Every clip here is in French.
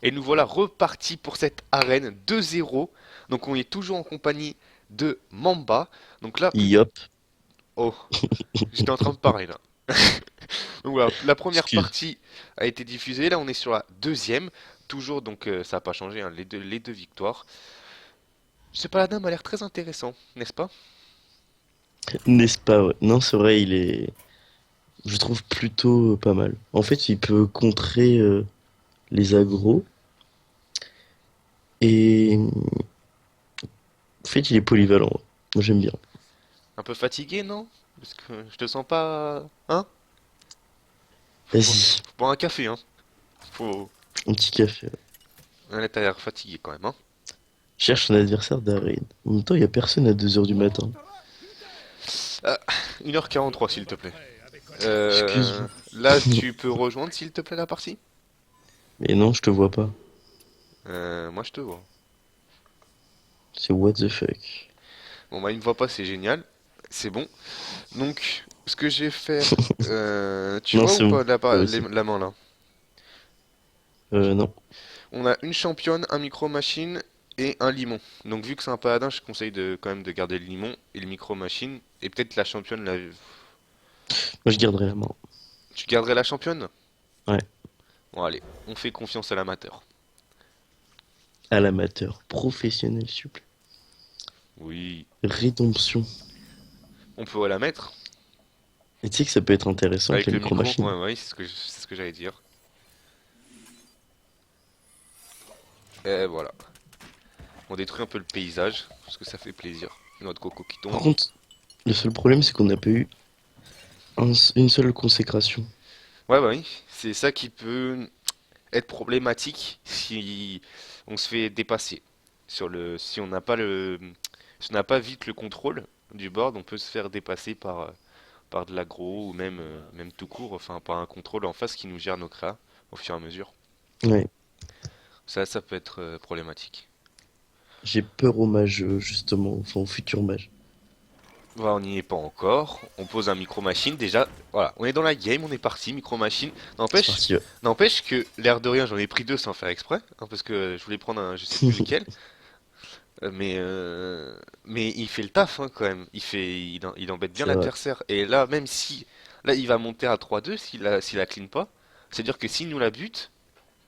Et nous voilà repartis pour cette arène 2-0. Donc on est toujours en compagnie de Mamba. Donc là, Yop, oh, j'étais en train de parler là. Donc voilà, la première excuse. partie a été diffusée. Là, on est sur la deuxième. Toujours, donc ça n'a pas changé, hein, les deux victoires. Ce paladin m'a l'air très intéressant, n'est-ce pas? N'est-ce pas, ouais. Non, c'est vrai, je trouve plutôt pas mal. En fait, il peut contrer les agros et en fait, il est polyvalent, ouais. Moi, j'aime bien. Un peu fatigué, non? Parce que je te sens pas. Hein? Vas-y, Faut boire un café, hein? Faut. un petit café. Ouais, t'as l'air fatigué quand même, hein? Cherche un adversaire d'arène. En même temps, il y a personne à 2 heures du matin. Ah, 1h43, s'il te plaît. Excuse-moi. Là, tu peux rejoindre, s'il te plaît, la partie? Mais non, je te vois pas. Moi, je te vois. C'est what the fuck. Bon, bah, il me voit pas, c'est génial. C'est bon. Donc, ce que je vais faire. Tu Non, vois ou c'est bon. pas Ouais, c'est bon. la main là? Non. On a une championne, un micro-machine et un limon. Donc, vu que c'est un paladin, je conseille quand même de garder le limon et le micro-machine. Et peut-être la championne, Moi, je garderai la main. tu garderais la championne? Ouais. Bon, allez, on fait confiance à l'amateur. À l'amateur. Professionnel, s'il vous plaît. Oui, Rédemption. on pourrait la mettre. Et tu sais que ça peut être intéressant avec Avec la le micro, micro-machine. ouais, ouais, c'est ce que j'allais dire. Et voilà. On détruit un peu le paysage, parce que ça fait plaisir. Notre coco qui Par tombe. contre, le seul problème, c'est qu'on n'a pas eu une seule consécration. Ouais, bah oui, c'est ça qui peut être problématique si on se fait dépasser. Si on n'a pas si on n'a pas vite le contrôle du board, on peut se faire dépasser par de l'aggro ou même tout court, enfin par un contrôle en face qui nous gère nos créas au fur et à mesure. Ouais. Ça peut être problématique. J'ai peur au mage, justement. Enfin, au futur mage. Voilà, on n'y est pas encore. On pose un micro-machine. Déjà, voilà, on est dans la game, on est parti. Micro-machine. C'est N'empêche, parti, ouais. n'empêche que l'air de rien, j'en ai pris deux sans faire exprès. Hein, parce que je voulais prendre un, je sais plus lequel. Mais il fait le taf hein, quand même. Il embête bien C'est vrai. l'adversaire. Et là, même si. Là, il va monter à 3-2 s'il la clean pas. C'est-à-dire que s'il nous la bute,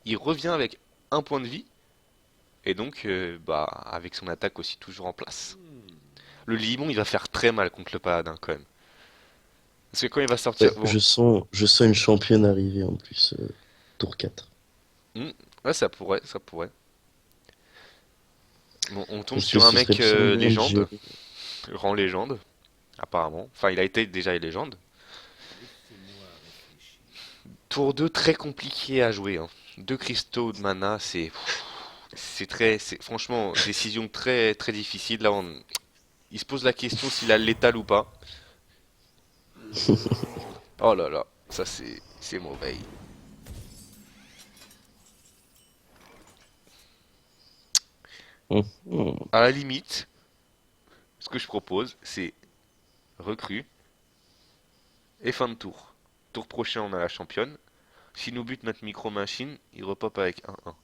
il revient avec un point de vie. Et donc, bah, avec son attaque aussi toujours en place. Le limon, il va faire très mal contre le paladin quand même. Parce que quand il va sortir. Ouais, Bon, je sens une championne arriver en plus. Tour 4. hmm, ouais, ça pourrait, ça pourrait. Bon, on tombe Est-ce que sur un ce serait mec bien de légende, gérer? rang légende, apparemment. Enfin, il a été déjà légende. Tour 2 très compliqué à jouer, hein. Deux cristaux de mana, c'est franchement décision très très difficile. Là, il se pose la question s'il a le létal ou pas. Oh là là, ça c'est mauvais. Hum, hum. À la limite, ce que je propose, c'est recrue et fin de tour. Tour prochain, on a la championne. S'il nous bute notre micro-machine, il repop avec 1-1.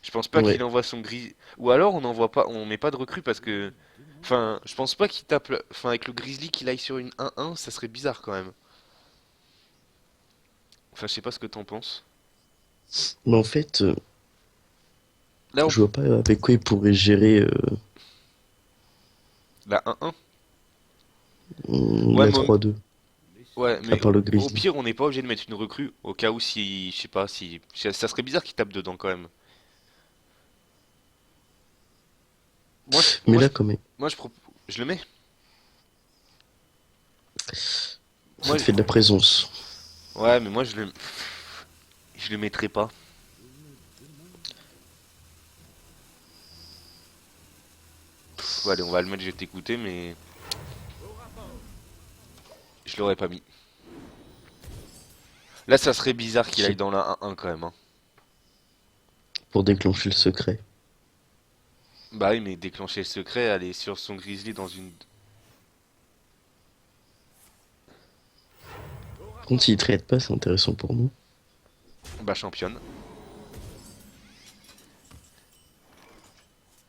Je pense pas Ouais. qu'il envoie son gris. Ou alors on n'envoie pas, on met pas de recrue parce que. Enfin, je pense pas qu'il tape. Enfin, avec le Grizzly qu'il aille sur une 1-1, ça serait bizarre quand même. Enfin, je sais pas ce que t'en penses. Mais en fait, Là, je vois pas avec quoi il pourrait gérer la 1-1. Ouais, la 3-2. ouais, À mais part le au Grizzly. pire, on n'est pas obligé de mettre une recrue au cas où si, je sais pas, si ça serait bizarre qu'il tape dedans quand même. Moi, je, Mais moi, je, là, quand même, moi, je le mets. ça Moi, te fait de la présence. ouais, mais moi, je le mettrai pas. Allez, on va le mettre. Je vais t'écouter, mais je l'aurais pas mis. Là, ça serait bizarre qu'il aille J'ai- dans la 1-1 quand même, hein. Pour déclencher le secret. Bah oui, mais déclencher le secret, aller sur son Grizzly dans une. Par contre, s'il traite pas, c'est intéressant pour nous. Bah championne.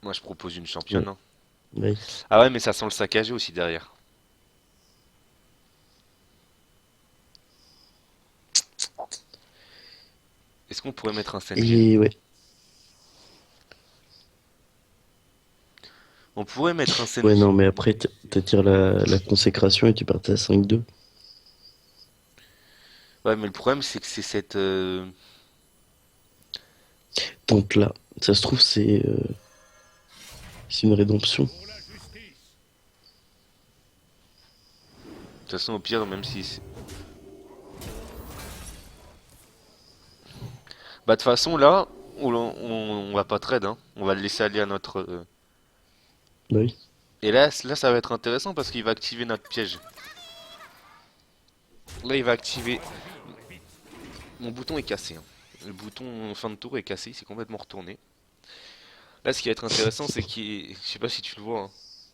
Moi, je propose une championne, Ouais, hein. ouais. Ah ouais, mais ça sent le saccagé aussi derrière. Est-ce qu'on pourrait mettre un Senjin? Et ouais. On pourrait mettre un Ouais, Senjin. non, mais après, t'attires la consécration et tu partais à 5-2. Ouais, mais le problème, c'est que c'est cette. Donc là, ça se trouve, c'est une rédemption. De toute façon, au pire, même si. Bah, de toute façon, là, on va pas trade, hein. On va le laisser aller à notre. Bah oui. Et là, ça va être intéressant parce qu'il va activer notre piège. Là, il va activer. Mon bouton est cassé, hein. Le bouton fin de tour est cassé, il s'est complètement retourné. Là, ce qui va être intéressant, c'est qu'il. Je sais pas si tu le vois, hein,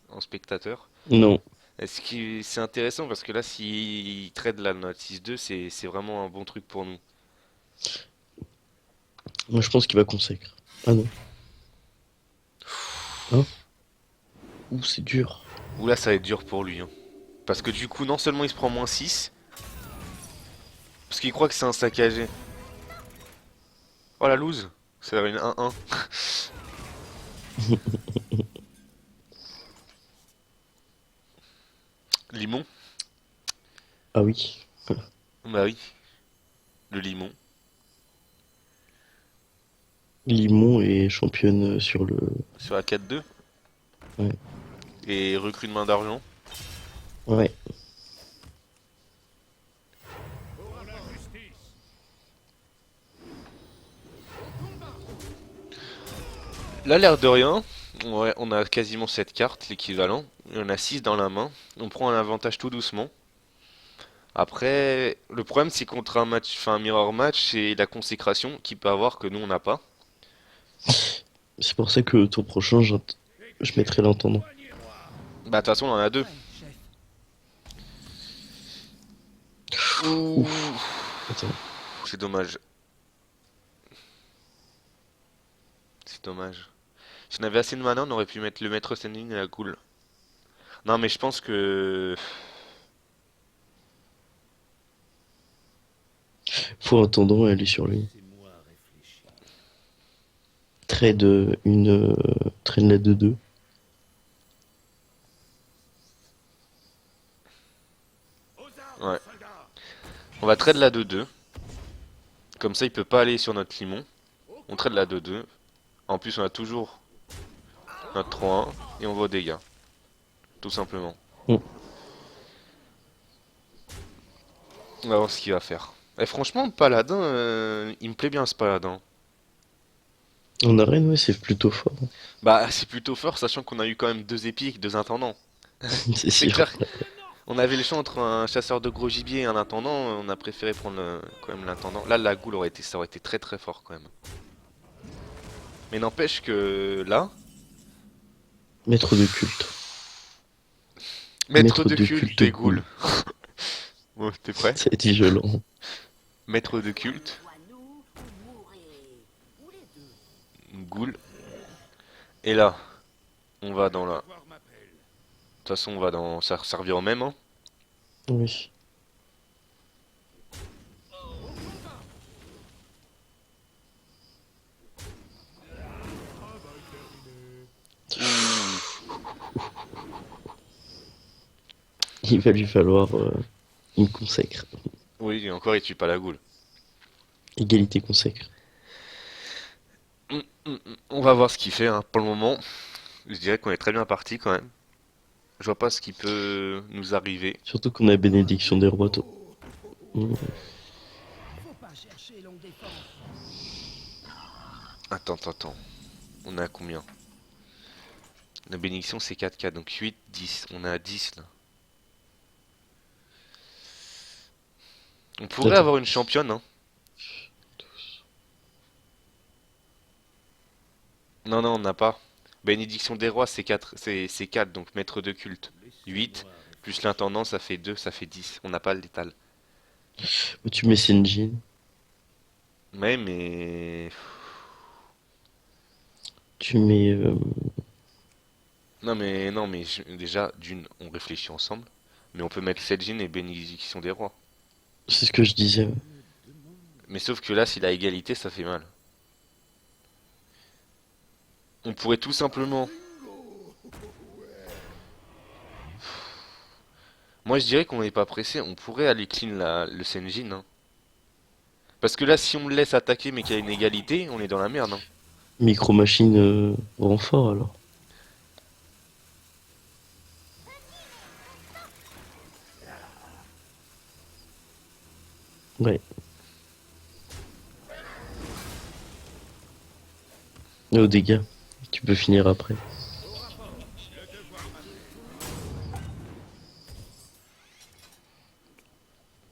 en spectateur. Non. C'est intéressant parce que là, s'il trade la note 6-2, c'est vraiment un bon truc pour nous. Moi, je pense qu'il va consacre. Ah non. Hein? Ouh, c'est dur. Ou là, ça va être dur pour lui, hein. Parce que du coup, non seulement il se prend -6, parce qu'il croit que c'est un saccagé. Oh la loose! C'est une 1-1. Limon? Ah oui. Bah oui, le limon. Limon est championne sur le. Sur la 4-2. Ouais. Et recrue de main d'argent. Ouais. Là, l'air de rien, ouais, on a quasiment 7 cartes, l'équivalent. Il y en a 6 dans la main. On prend un avantage tout doucement. Après, le problème c'est contre un match, enfin un mirror match, c'est la consécration qu'il peut avoir que nous on n'a pas. C'est pour ça que le tour prochain, je mettrai l'intendant. Bah de toute façon on en a deux. Ouh, Ouf. Attends. c'est dommage. C'est dommage. Si on avait assez de mana, on aurait pu mettre le maître sending et la ghoul. Non mais je pense que... Faut intendant et aller sur lui. Trade la 2-2. Ouais. On va trade la 2-2. Comme ça il peut pas aller sur notre limon. On trade la 2-2. En plus on a toujours notre 3-1. Et on va aux dégâts. Tout simplement. Hmm. On va voir ce qu'il va faire. Et franchement, Paladin, il me plaît bien ce Paladin. En arène, ouais, c'est plutôt fort. Bah, c'est plutôt fort, sachant qu'on a eu quand même deux épiques, deux intendants. C'est C'est sûr. clair, on avait le choix entre un chasseur de gros gibier et un intendant, on a préféré prendre quand même l'intendant. Là, la goule ça aurait été très très fort quand même. Mais n'empêche que là, Maître de culte. maître Maître de de culte culte et goule. Ghoul. Bon, t'es prêt? Ça a été violent. Maître de culte, goule. Et là, on va dans la... De toute façon, on va dans... Ça revient au même, hein. Oui. Ouh. Il va lui falloir une consacre. Oui, et encore, il tue pas la goule. Égalité consacre. On va voir ce qu'il fait, hein. Pour le moment, je dirais qu'on est très bien parti quand même. Je vois pas ce qui peut nous arriver. Surtout qu'on a bénédiction des rois. Hmm. Attends. On est à combien? La bénédiction c'est 4K, donc 8, 10. On est à 10 là. On pourrait Attends. avoir une championne, hein. Non, on n'a pas. Bénédiction des rois c'est 4, c'est 4, donc maître de culte. 8, plus l'intendant ça fait 2, ça fait 10. On n'a pas le létal. Tu mets Sinjin. Mais... Tu mets déjà, d'une, on réfléchit ensemble. Mais on peut mettre Seljin et Bénédiction des Rois. C'est ce que je disais. Mais sauf que là, s'il a égalité, ça fait mal. On pourrait tout simplement. Moi, je dirais qu'on n'est pas pressé. On pourrait aller clean le Senjin, hein. Parce que là, si on le laisse attaquer mais qu'il y a une égalité, on est dans la merde, hein. Micro Machine renfort alors. Ouais. Et aux dégâts. Tu peux finir après.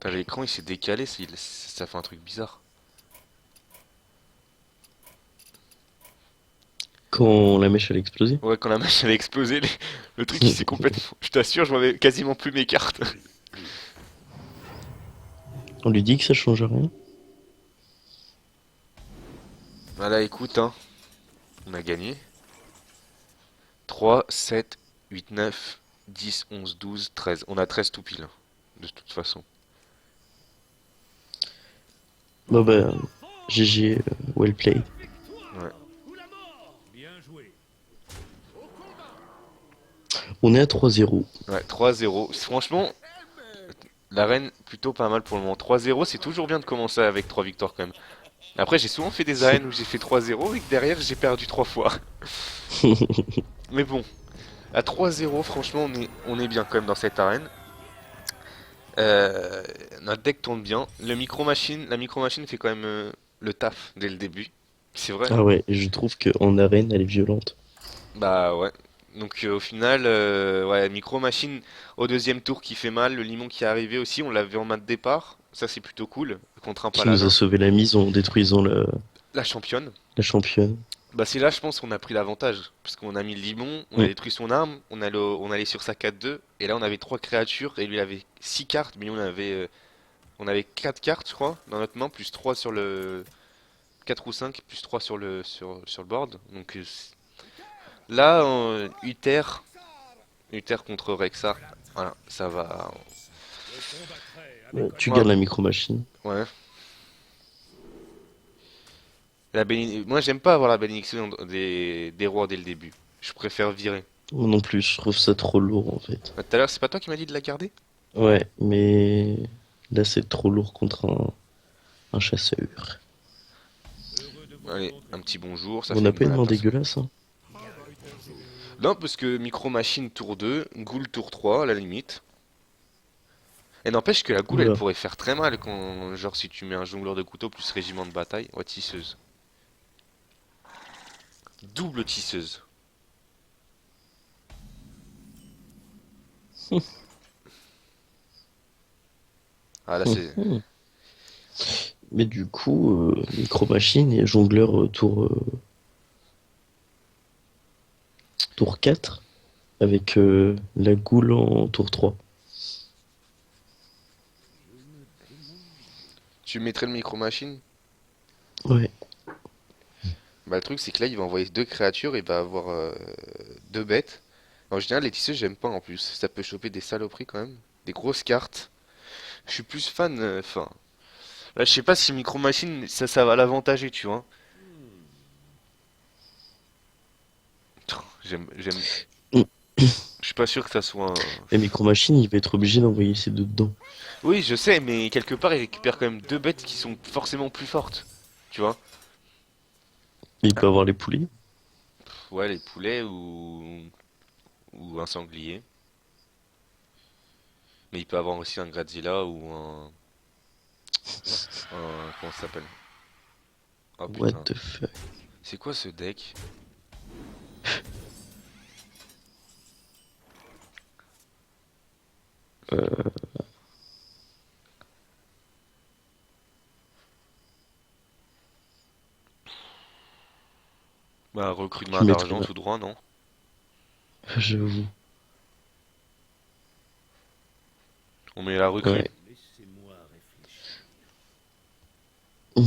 Putain, l'écran il s'est décalé, ça fait un truc bizarre. Quand la mèche elle a explosé. Ouais, quand la machine avait explosé, le truc il s'est complètement. Je t'assure, je vois quasiment plus mes cartes. On lui dit que ça change rien. Voilà, écoute, hein, on a gagné. 3, 7, 8, 9, 10, 11, 12, 13. On a 13 tout pile, de toute façon. Bah bah, GG, well play. Ouais. On est à 3-0. Ouais, 3-0. Franchement, l'arène plutôt pas mal pour le moment. 3-0, c'est toujours bien de commencer avec 3 victoires quand même. Après, j'ai souvent fait des arènes où j'ai fait 3-0 et que derrière j'ai perdu 3 fois. Mais bon, à 3-0, franchement, on est bien quand même dans cette arène. Notre deck tourne bien. La micro machine fait quand même le taf dès le début. C'est vrai, Ah hein. ouais, et je trouve qu'en arène elle est violente. Bah ouais. Donc au final, ouais, micro machine au deuxième tour qui fait mal. Le limon qui est arrivé aussi, on l'avait en main de départ. Ça c'est plutôt cool contre un Qui nous a paladin. sauvé la mise en détruisant La championne. la championne. Bah c'est là je pense qu'on a pris l'avantage. Parce qu'on a mis le limon, on a Mm. détruit son arme, on allait sur sa 4-2. Et là on avait 3 créatures et lui il avait 6 cartes. Mais on avait 4 cartes je crois dans notre main, plus 3 sur le 4 ou 5 plus 3 sur le board. Donc là, Uther contre Rexar, voilà, ça va. Ouais, tu Moi, gardes la micro machine. ouais. Moi, j'aime pas avoir la bénédiction des rois dès le début. Je préfère virer. Moi non plus, je trouve ça trop lourd en fait. Tout à l'heure, c'est pas toi qui m'as dit de la garder? Ouais, mais là c'est trop lourd contre un chasseur. Allez, un petit bonjour, ça On fait n'a une pas bonne une main attaque. dégueulasse, hein. Non, parce que Micro Machine tour 2, Ghoul tour 3 à la limite. Et n'empêche que la Ghoul, elle Oula. pourrait faire très mal quand, genre, si tu mets un jongleur de couteau plus régiment de bataille. Ouais, tisseuse. Double tisseuse. Ah là, c'est. Mhm. Mais du coup, micro machine et jongleur tour 4 avec la goule en tour 3. Tu mettrais le Micro Machine? Ouais. Bah, le truc, c'est que là, il va envoyer deux créatures et il va avoir deux bêtes. En général, les tisseuses, j'aime pas en plus. Ça peut choper des saloperies quand même. Des grosses cartes. Je suis plus fan. Enfin, là, je sais pas si Micro Machine, ça va l'avantager, tu vois. J'aime. Je suis pas sûr que ça soit Et micro machine, il va être obligé d'envoyer ses deux dedans. Oui, je sais, mais quelque part, il récupère quand même deux bêtes qui sont forcément plus fortes. Tu vois? Il peut avoir les poulets. Ouais, les poulets ou un sanglier. Mais il peut avoir aussi un Godzilla ou comment ça s'appelle? Oh What putain. the fuck. C'est quoi ce deck? Bah, recrue de Tu main mettrais d'argent là. tout droit, non? J'avoue. On met la recrue. Ouais. Mmh.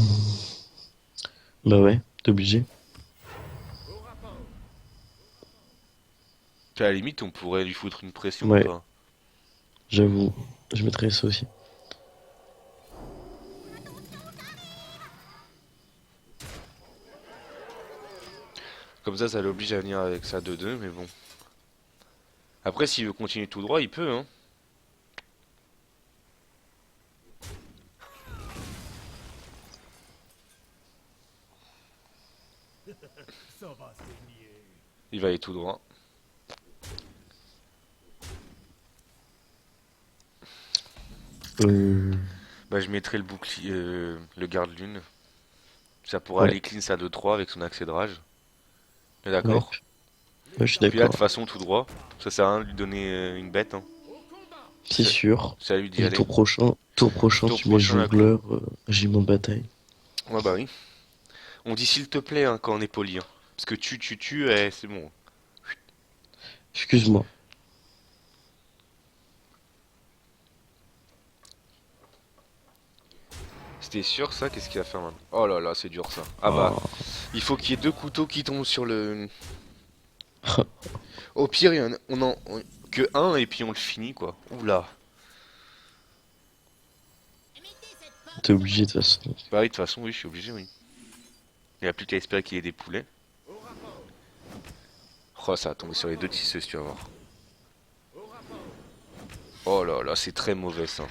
Bah ouais, t'es obligé. À la limite, on pourrait lui foutre une pression ou Ouais, pas. j'avoue. Je mettrais ça aussi. Comme ça l'oblige à venir avec ça 2-2, mais bon. Après, s'il veut continuer tout droit, il peut, hein. Il va aller tout droit. Euh... Bah, je mettrai le bouclier, le garde-lune. Ça pourra Ouais, aller clean ça 2-3 avec son accès de rage. T'es ouais, d'accord? ouais, je suis Puis là, de toute d'accord. façon, tout droit. Ça sert à rien de lui donner une bête, hein. C'est C'est sûr. c'est à lui d'y Et aller. tour prochain, Tour tu mets prochain, là, quoi. jongleur, régiment de bataille. Ouais, bah oui. On dit s'il te plaît, hein, quand on est poli, hein. Parce que tu, c'est bon. Excuse-moi. C'était sûr, ça? Qu'est-ce qu'il va faire maintenant? Oh là là, c'est dur, ça. Ah bah, Ah. il faut qu'il y ait deux couteaux qui tombent sur le... Au pire, que un, et puis on le finit, quoi. Oula. T'es obligé de toute façon. Bah oui, de toute façon, oui, je suis obligé, oui. Il n'y a plus qu'à espérer qu'il y ait des poulets. Oh, ça va tomber sur les deux tisseuses, tu vas voir. Oh là là, c'est très mauvais, ça.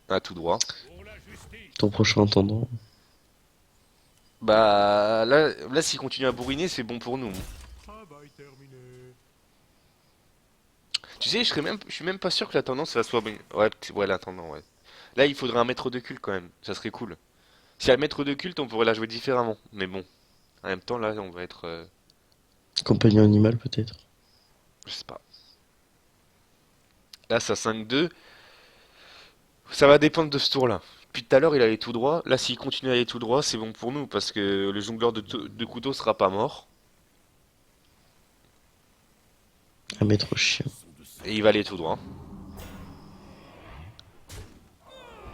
Ah, tout droit. Ton prochain intendant. Bah, là s'il continue à bourriner, c'est bon pour nous. Tu sais, je suis même pas sûr que la tendance, ça soit bien. Ouais, ouais, l'intendant, ouais. Là, il faudrait un maître de culte, quand même. Ça serait cool. Si y a le maître de culte, on pourrait la jouer différemment. Mais bon, en même temps, là, on va être... Compagnon animal, peut-être. je sais pas. Là, ça 5-2. Ça va dépendre de ce tour-là. Puis tout à l'heure, il allait tout droit. Là, s'il continue à aller tout droit, c'est bon pour nous. Parce que le jongleur de couteau sera pas mort. Un maître chien. Et il va aller tout droit.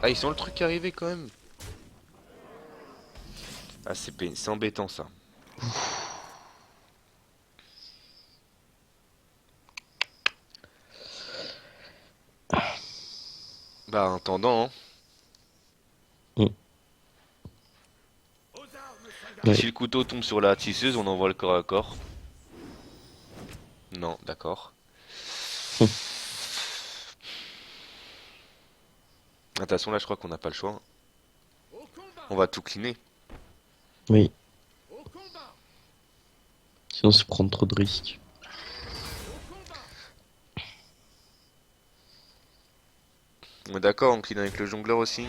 Ah, ils sont le truc arrivé quand même. Ah, c'est embêtant, ça. Bah, en attendant, hein. Hmm. Si Ouais. le couteau tombe sur la tisseuse, on envoie le corps à corps. Non, d'accord. Hmm. De toute façon, là, je crois qu'on n'a pas le choix. On va tout cleaner. Oui. Sinon, c'est prendre trop de risques. On est d'accord, on clean avec le jongleur aussi.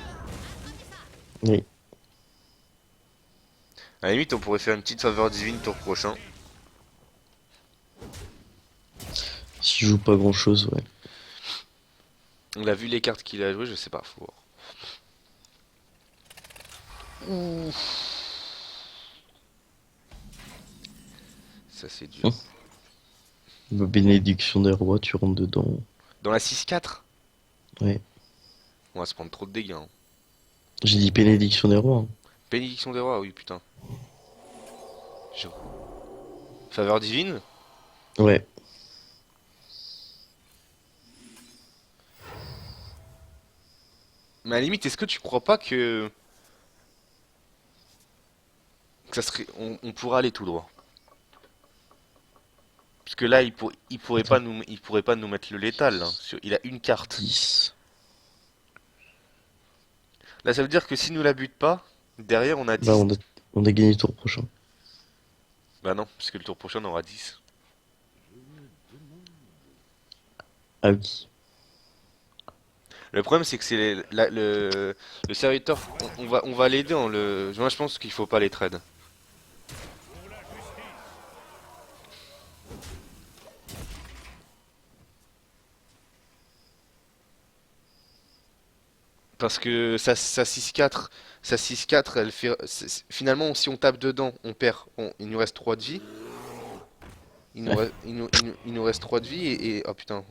Oui. À la limite, on pourrait faire une petite faveur divine tour prochain. Si je joue pas grand-chose, ouais. On a vu les cartes qu'il a jouées, je sais pas, faut voir. Ouh, ça c'est dur. Hmm. Ma bénédiction des rois, tu rentres dedans. Dans la 6-4, Ouais. on va se prendre trop de dégâts, hein. J'ai dit bénédiction des rois, hein. Bénédiction des rois, oui, putain. Je- Faveur divine? Ouais. Mais à la limite, est-ce que tu crois pas que ça serait, on pourra aller tout droit? Parce que là, Attends. il pourrait pas nous mettre le létal, là. Il a une carte. 10. Là, ça veut dire que si nous la bute pas, derrière on a Bah, 10. on a gagné le tour prochain. Bah non, parce que le tour prochain on aura 10. Ah oui. Le problème c'est que le serviteur, on va l'aider en le... Moi je pense qu'il faut pas les trade. Parce que sa 6-4, elle fait... Finalement, si on tape dedans, on perd. Il nous reste 3 de vie. Ouais. Il nous reste 3 de vie Oh putain.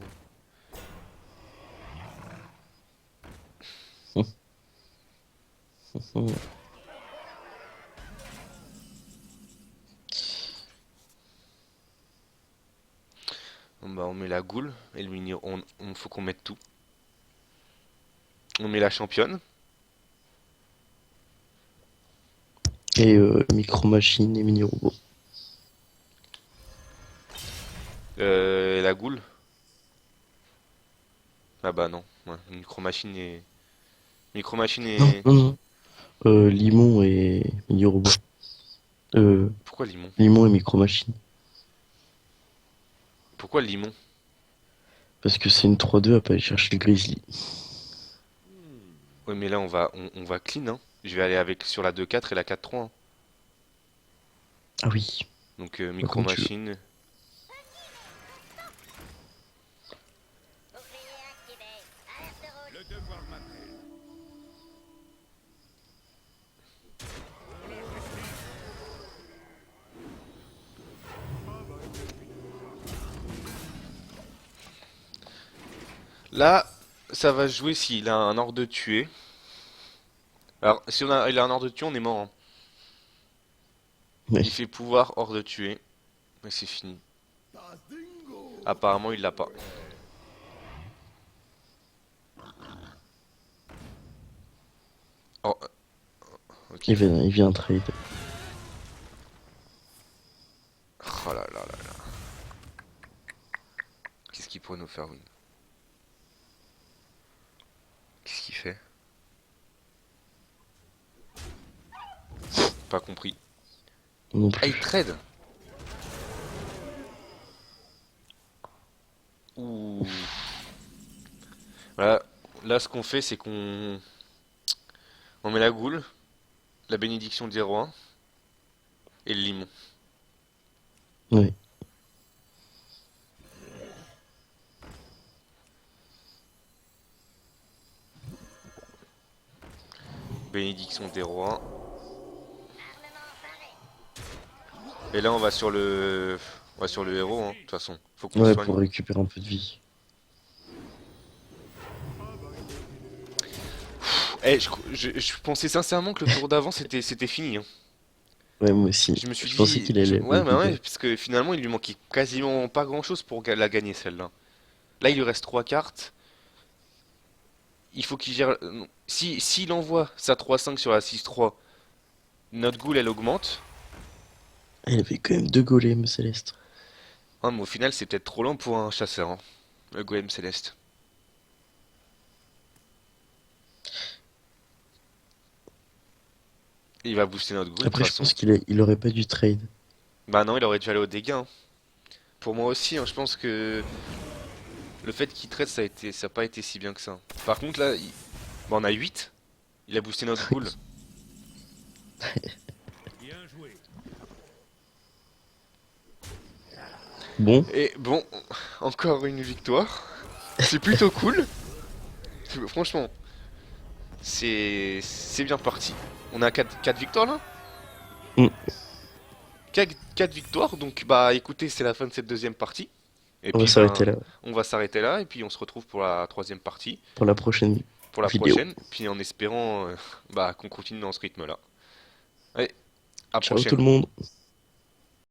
Bah, on met la goule et le mini. Faut qu'on mette tout. On met la championne. Et micro-machine et mini-robot. La goule. Ah bah non. Ouais, micro-machine et. Micro-machine Non, et. non, non. Limon et mini-robot. Euh, Pourquoi limon? Limon et micro-machine. Pourquoi limon? Parce que c'est une 3-2 à pas aller chercher le grizzly. Ouais, mais là, on va clean, hein. Je vais aller avec sur la 2-4 et la 4-3, hein. Ah oui, Donc, bah, comme tu veux. micro-machine. Là, ça va se jouer s'il a un ordre de tuer. Alors, si il a un ordre de tuer, on est mort, hein. Il Oui. fait pouvoir hors de tuer. Mais c'est fini. Apparemment, il l'a pas. Oh, ok. Il vient trade. Oh là là là là. Qu'est-ce qu'il pourrait nous faire, Win? Qu'est-ce qu'il fait? Pas compris. Non Ah, il plus. trade. Ouh. Voilà. Là, ce qu'on fait, c'est qu'on on met la goule, la bénédiction de 0-1 et le limon. Ouais. Bénédiction 0-1. Et là, on va sur le héros, hein, de toute façon. Faut qu'on Ouais, soigne. pour récupérer un peu de vie. Eh, je pensais sincèrement que le tour d'avant, c'était fini, hein. Ouais, moi aussi. Je me suis Je pensais dit, qu'il allait ouais, le bah ouais, gagner. parce que finalement, il lui manquait quasiment pas grand-chose pour la gagner, celle-là. Là, il lui reste 3 cartes. Il faut qu'il gère. S'il envoie sa 3-5 sur la 6-3, notre goule, elle augmente. Ah, il avait quand même deux golems célestes. Ah, mais au final, c'est peut-être trop lent pour un chasseur, hein, le golem céleste. Il va booster notre goule, de toute Après, je façon. pense il aurait pas dû trade. Bah non, il aurait dû aller au dégâts, hein. Pour moi aussi, hein, je pense que le fait qu'il trade, ça a pas été si bien que ça. Par contre, là, bah, on a 8. Il a boosté notre goule. Bon, Et bon, encore une victoire. C'est plutôt cool. Franchement, c'est bien parti. On a 4 victoires là. hmm, 4 victoires, donc bah écoutez, c'est la fin de cette deuxième partie. Et on va puis s'arrêter ben, là on va s'arrêter là et puis on se retrouve pour la troisième partie, pour la prochaine pour la vidéo. prochaine, puis en espérant bah, qu'on continue dans ce rythme-là. Allez, à Ciao tout prochaine. le monde.